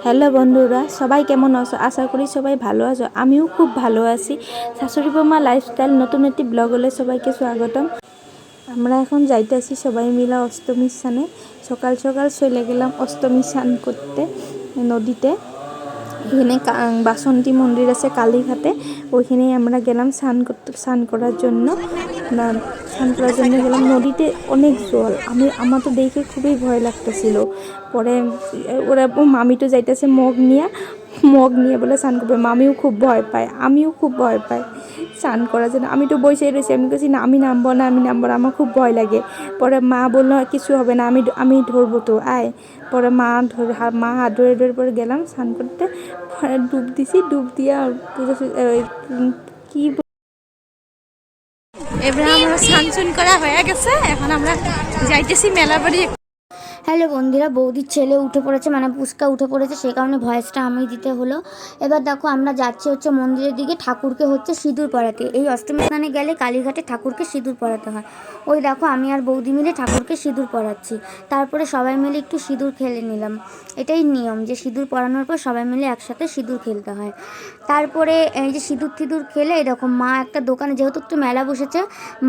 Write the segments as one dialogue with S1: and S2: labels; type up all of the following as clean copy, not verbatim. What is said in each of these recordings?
S1: Hello বন্ধুরা, সবাই কেমন আছো? আশা করি সবাই ভালো আছো। আমিও খুব ভালো আছি। শাশুড়ি বৌমা লাইফস্টাইল নতুন একটি ব্লগ হলে সবাইকে স্বাগতম। আমরা এখন যাইতেছি সবাই মিলে অষ্টমীর স্নানে। সকাল সকাল চলে গেলাম অষ্টমী স্নান করতে নদীতে। এখানে বাসন্তী মন্দির আছে কালীঘাটে, ওইখানেই আমরা গেলাম স্নান করার জন্য। স্নান করার জন্য গেলাম। নদীতে অনেক জল, আমার তো দেখে খুবই ভয় লাগতেছিল। পরে ওরা মামি তো যাইতেছে মগ নিয়ে বলে স্নান করবে। মামিও খুব ভয় পায়, আমিও খুব ভয় পাই স্নান করার জন্য। আমি তো বসেই রয়েছি, আমি বলছি না আমি নামবো না, আমার খুব ভয় লাগে। পরে মা বললো কিছু হবে না, আমি ধরবো তো, আয়। পরে মা হাত ধরে ধরে পরে গেলাম স্নান করতে। পরে ডুব দিছি, ডুব দিয়ে পুজো কি এবার আমরা স্নান করা হয়ে গেছে। এখন আমরা যাইতেছি মেলা বাড়ি।
S2: হ্যালো বন্ধুরা, বৌদির ছেলে উঠে পড়েছে, মানে পুচকা উঠে পড়েছে, সেই কারণে ভয়েসটা আমি দিতে হলো। এবার দেখো আমরা যাচ্ছি মন্দিরের দিকে, ঠাকুরকে সিঁদুর পরাতে। এই অষ্টমী স্নানে গেলে কালীঘাটে ঠাকুরকে সিঁদুর পরাতে হয়। ওই দেখো আমি আর বৌদি মিলে ঠাকুরকে সিঁদুর পরাচ্ছি। তারপরে সবাই মিলে একটু সিঁদুর খেলে নিলাম। এটাই নিয়ম যে সিঁদুর পরানোর পর সবাই মিলে একসাথে সিঁদুর খেলতে হয়। তারপরে এই যে সিঁদুর খেলে এরকম মা একটা দোকানে, যেহেতু একটু মেলা বসেছে,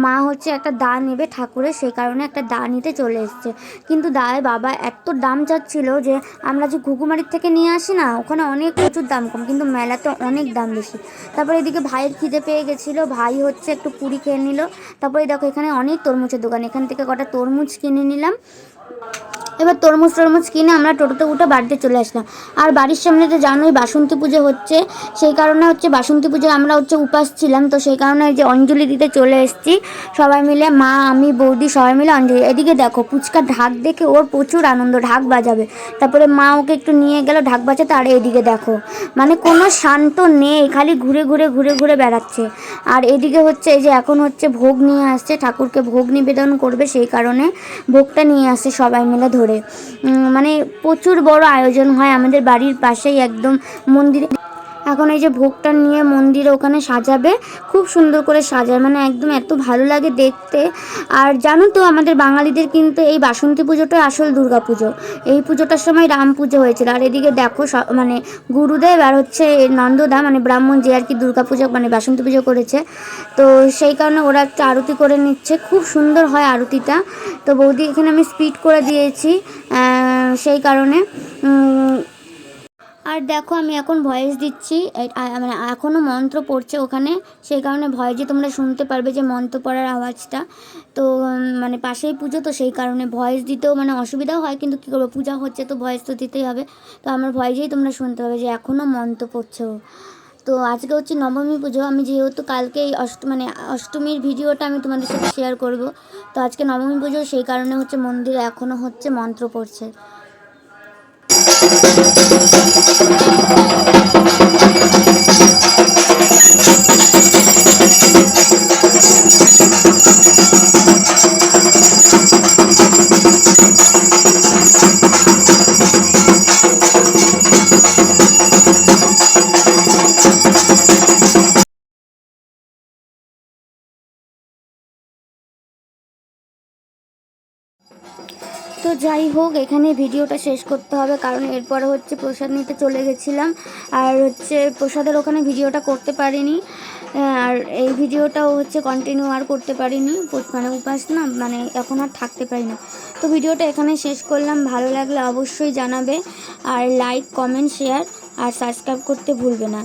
S2: মা একটা দা নেবে ঠাকুরের, সেই কারণে একটা দা নিতে চলে এসছে। কিন্তু দায় বাবা এত দাম চাচ্ছিল যে আমরা যে ঘুঘুমারির থেকে নিয়ে আসি না, ওখানে অনেক প্রচুর দাম কম, কিন্তু মেলাতে অনেক দাম বেশি। তারপরে এদিকে ভাইয়ের খিদে পেয়ে গেছিলো, ভাই একটু পুরি খেয়ে নিল। তারপরে দেখো এখানে অনেক তরমুজের দোকান, এখান থেকে কটা তরমুজ কিনে নিলাম। এবার তরমুজ কিনে আমরা টোটোতে উঠে বাড়িতে চলে আসলাম। আর বাড়ির সামনে তো জানোই বাসন্তী পুজো হচ্ছে, সেই কারণে বাসন্তী পুজোয় আমরা উপাস ছিলাম। তো সেই কারণে যে অঞ্জলি দিতে চলে এসেছি সবাই মিলে, মা আমি বৌদি সবাই মিলে অঞ্জলি। এদিকে দেখো পুচকা ঢাক দেখে ওর প্রচুর আনন্দ, ঢাক বাজাবে। তারপরে মা ওকে একটু নিয়ে গেল ঢাক বাজাতে। আর এদিকে দেখো মানে কোনো শান্ত নেই, খালি ঘুরে ঘুরে ঘুরে ঘুরে বেড়াচ্ছে। আর এদিকে এই যে এখন ভোগ নিয়ে আসছে, ঠাকুরকে ভোগ নিবেদন করবে, সেই কারণে ভোগটা নিয়ে আসছে সবাই মিলে ধরে। মানে প্রচুর বড় আয়োজন হয় আমাদের বাড়ির পাশেই একদম মন্দিরে। এখন এই যে ভোগটা নিয়ে মন্দিরে ওখানে সাজাবে, খুব সুন্দর করে সাজায়, মানে একদম এত ভালো লাগে দেখতে। আর জানো তো আমাদের বাঙালিদের কিন্তু এই বাসন্তী পুজোটাই আসল দুর্গা পুজো। এই পুজোটার সময় রাম পুজো হয়েছিল। আর এদিকে দেখো মানে গুরুদেব আর নন্দদা, মানে ব্রাহ্মণ যে আর কি দুর্গা পুজো মানে বাসন্তী পুজো করেছে, তো সেই কারণে ওরা একটা আরতি করে নিচ্ছে, খুব সুন্দর হয় আরতিটা। তো বৌদি এখানে আমি স্পিড করে দিয়েছি, সেই কারণে। আর দেখো আমি এখন ভয়েস দিচ্ছি, মানে এখনও মন্ত্র পড়ছে ওখানে, সেই কারণে ভয়েসে তোমরা শুনতে পারবে যে মন্ত্র পড়ার আওয়াজটা। তো মানে পাশেই পুজো, তো সেই কারণে ভয়েস দিতেও মানে অসুবিধাও হয়, কিন্তু কী করবো, পূজা হচ্ছে তো ভয়েস তো দিতেই হবে। তো আমার ভয়েসেই তোমরা শুনতে পাবে যে এখনও মন্ত্র পড়ছে। তো আজকে নবমী পুজো। আমি যেহেতু কালকে এই মানে অষ্টমীর ভিডিওটা আমি তোমাদের সাথে শেয়ার করব, তো আজকে নবমী পুজো, সেই কারণে মন্দিরে এখনও মন্ত্র পড়ছে। তো যাই হোক, এখানে ভিডিওটা শেষ করতে হবে, কারণ এরপরে প্রসাদ নিতে চলে গেছিলাম। আর প্রসাদের ওখানে ভিডিওটা করতে পারিনি। আর এই ভিডিওটাও কন্টিনিউ আর করতে পারিনি, মানে উপাস না, মানে এখন আর থাকতে পারি না। তো ভিডিওটা এখানে শেষ করলাম। ভালো লাগলে অবশ্যই জানাবে, আর লাইক কমেন্ট শেয়ার আর সাবস্ক্রাইব করতে ভুলবে না।